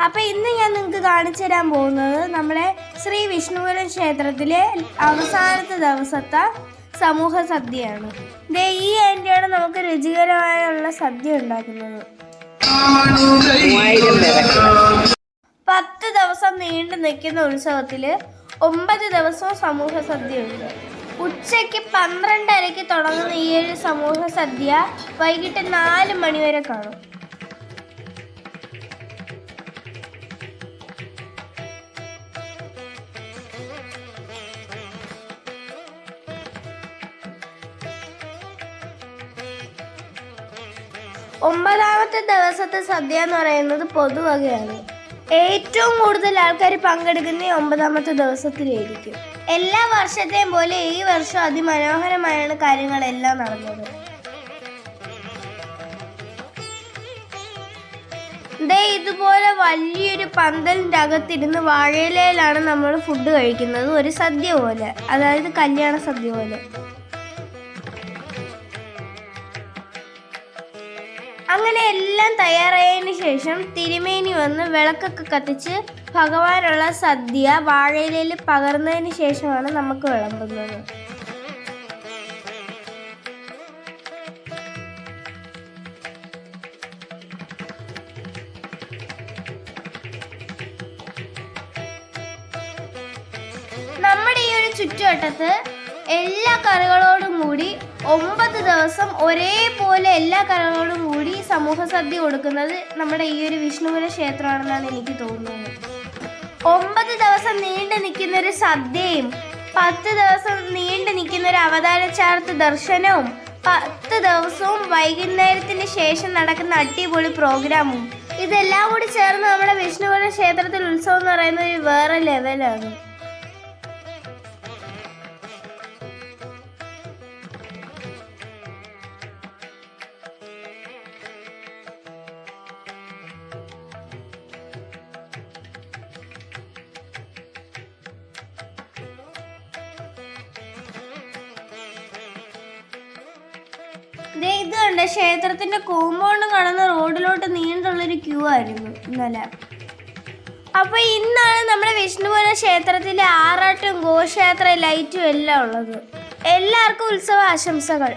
അപ്പോൾ ഇന്ന് ഞാൻ നിങ്ങൾക്ക് കാണിച്ചു തരാൻ പോകുന്നത് നമ്മുടെ ശ്രീ വിഷ്ണുപുരം ക്ഷേത്രത്തിലെ അവസാനത്തെ ദിവസത്തെ സമൂഹ സദ്യയാണ്. ഈ ആൻറ്റിയാണ് നമുക്ക് രുചികരമായുള്ള സദ്യ ഉണ്ടാക്കുന്നത്. 10 ദിവസം നീണ്ടു നിൽക്കുന്ന ഉത്സവത്തിൽ 9 ദിവസവും സമൂഹ സദ്യയുണ്ട്. ഉച്ചയ്ക്ക് 12:30 തുടങ്ങുന്ന ഈ ഒരു സമൂഹ സദ്യ വൈകിട്ട് 4 മണി വരെ കാണും. ഒമ്പതാമത്തെ ദിവസത്തെ സദ്യ എന്ന് പറയുന്നത് പൊതുവകയാണ്. ഏറ്റവും കൂടുതൽ ആൾക്കാർ പങ്കെടുക്കുന്ന 9ാമത്തെ ദിവസത്തിലായിരിക്കും. എല്ലാ വർഷത്തെയും പോലെ ഈ വർഷം അതിമനോഹരമായാണ് കാര്യങ്ങളെല്ലാം നടന്നത്. ഇതുപോലെ വലിയൊരു പന്തലിൻ്റെ അകത്തിരുന്ന് വാഴയിലയിലാണ് നമ്മൾ ഫുഡ് കഴിക്കുന്നത്, ഒരു സദ്യ പോലെ, അതായത് കല്യാണ സദ്യ പോലെ. അങ്ങനെ എല്ലാം തയ്യാറായതിനു ശേഷം തിരുമേനി വന്ന് വിളക്കൊക്കെ കത്തിച്ച് ഭഗവാനുള്ള സദ്യ വാഴയിലയിൽ പകർന്നതിന് ശേഷമാണ് നമുക്ക് വിളമ്പുന്നത്. നമ്മുടെ ഈ ഒരു ചുറ്റുവട്ടത്ത് എല്ലാ കറികളോടും കൂടി 9 ദിവസം ഒരേപോലെ എല്ലാ കറികളോടും കൂടി സമൂഹ സദ്യ കൊടുക്കുന്നത് നമ്മുടെ ഈ ഒരു വിഷ്ണുപുരം ക്ഷേത്രമാണെന്നാണ് എനിക്ക് തോന്നുന്നത്. 9 ദിവസം നീണ്ടു നിൽക്കുന്നൊരു സദ്യയും 10 ദിവസം നീണ്ടു നിൽക്കുന്നൊരു അവതാരച്ചാർത്ത് ദർശനവും 10 ദിവസവും വൈകുന്നേരത്തിന് ശേഷം നടക്കുന്ന അടിപൊളി പ്രോഗ്രാമും ഇതെല്ലാം കൂടി ചേർന്ന് നമ്മുടെ വിഷ്ണുപുരം ക്ഷേത്രത്തിൽ ഉത്സവം എന്ന് പറയുന്നത് ഒരു വേറെ ലെവലാണ്. ഇത് കണ്ട ക്ഷേത്രത്തിന്റെ കോമ്പൗണ്ട് കടന്ന് റോഡിലോട്ട് നീണ്ടുള്ളൊരു ക്യൂ ആയിരുന്നു ഇന്നലെ. അപ്പൊ ഇന്നാണ് നമ്മുടെ വിഷ്ണുപുരം ക്ഷേത്രത്തിലെ ആറാട്ടും ഘോഷയാത്ര ലൈറ്റും എല്ലാം ഉള്ളത്. എല്ലാവർക്കും ഉത്സവ ആശംസകൾ.